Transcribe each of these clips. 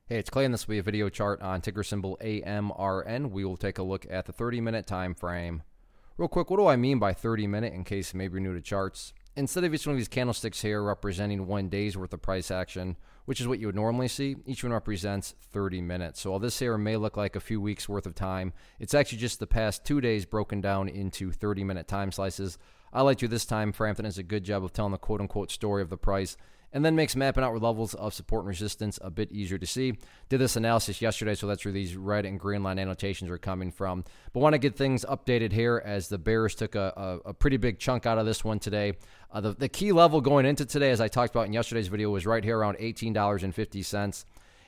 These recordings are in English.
Hey, it's Clay, and this will be a video chart on ticker symbol AMRN. We will take a look at the 30-minute time frame. Real quick, what do I mean by 30-minute in case maybe you're new to charts? Instead of each one of these candlesticks here representing 1 day's worth of price action, which is what you would normally see, each one represents 30 minutes. So while this here may look like a few weeks worth of time, it's actually just the past 2 days broken down into 30-minute time slices. I like to this time frame that does a good job of telling the quote-unquote story of the price, and then makes mapping out where levels of support and resistance a bit easier to see. Did this analysis yesterday, so that's where these red and green line annotations are coming from. But want to get things updated here as the bears took a pretty big chunk out of this one today. The key level going into today, as I talked about in yesterday's video, was right here around $18.50.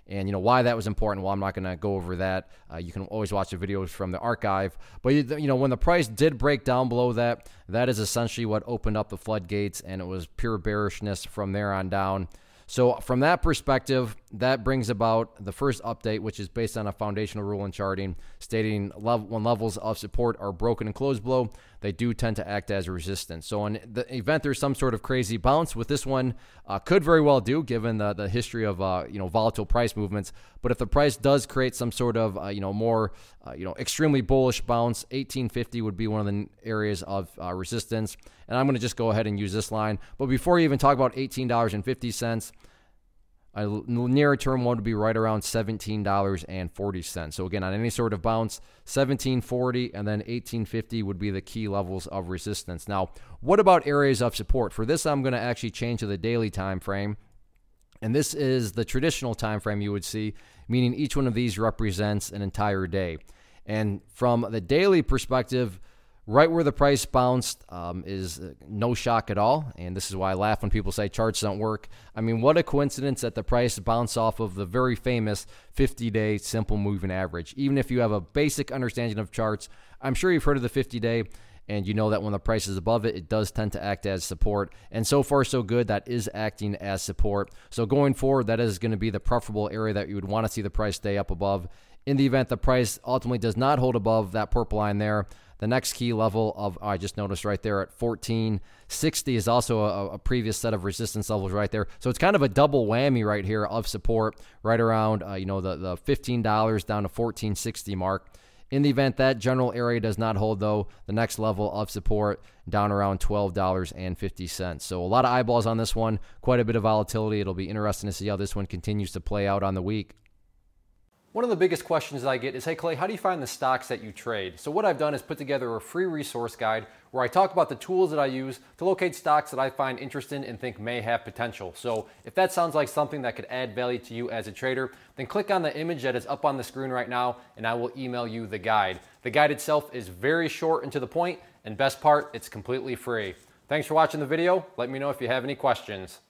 And, why that was important, well, I'm not going to go over that. You can always watch the videos from the archive. But, when the price did break down below that, that is essentially what opened up the floodgates, and it was pure bearishness from there on down. So from that perspective, that brings about the first update, which is based on a foundational rule in charting, stating when levels of support are broken and closed below, they do tend to act as a resistance. So in the event there's some sort of crazy bounce, with this one could very well do, given the history of volatile price movements. But if the price does create some sort of more extremely bullish bounce, 1850 would be one of the areas of resistance. And I'm going to just go ahead and use this line. But before you even talk about $18.50, a nearer term one would be right around $17.40. So again, on any sort of bounce, $17.40 and then $18.50 would be the key levels of resistance. Now, what about areas of support? For this, I'm going to actually change to the daily time frame. And this is the traditional time frame you would see, meaning each one of these represents an entire day. And from the daily perspective, right where the price bounced is no shock at all, and this is why I laugh when people say charts don't work. I mean, what a coincidence that the price bounced off of the very famous 50-day simple moving average. Even if you have a basic understanding of charts, I'm sure you've heard of the 50-day, and you know that when the price is above it, it does tend to act as support. And so far, so good, that is acting as support. So going forward, that is going to be the preferable area that you would want to see the price stay up above. In the event the price ultimately does not hold above that purple line there, the next key level of, I just noticed right there at 1460 is also a previous set of resistance levels right there. So it's kind of a double whammy right here of support right around, the $15 down to 1460 mark. In the event that general area does not hold, though, the next level of support down around $12.50. So a lot of eyeballs on this one, quite a bit of volatility. It'll be interesting to see how this one continues to play out on the week. One of the biggest questions that I get is, hey Clay, how do you find the stocks that you trade? So what I've done is put together a free resource guide where I talk about the tools that I use to locate stocks that I find interesting and think may have potential. So if that sounds like something that could add value to you as a trader, then click on the image that is up on the screen right now and I will email you the guide. The guide itself is very short and to the point, and best part, it's completely free. Thanks for watching the video. Let me know if you have any questions.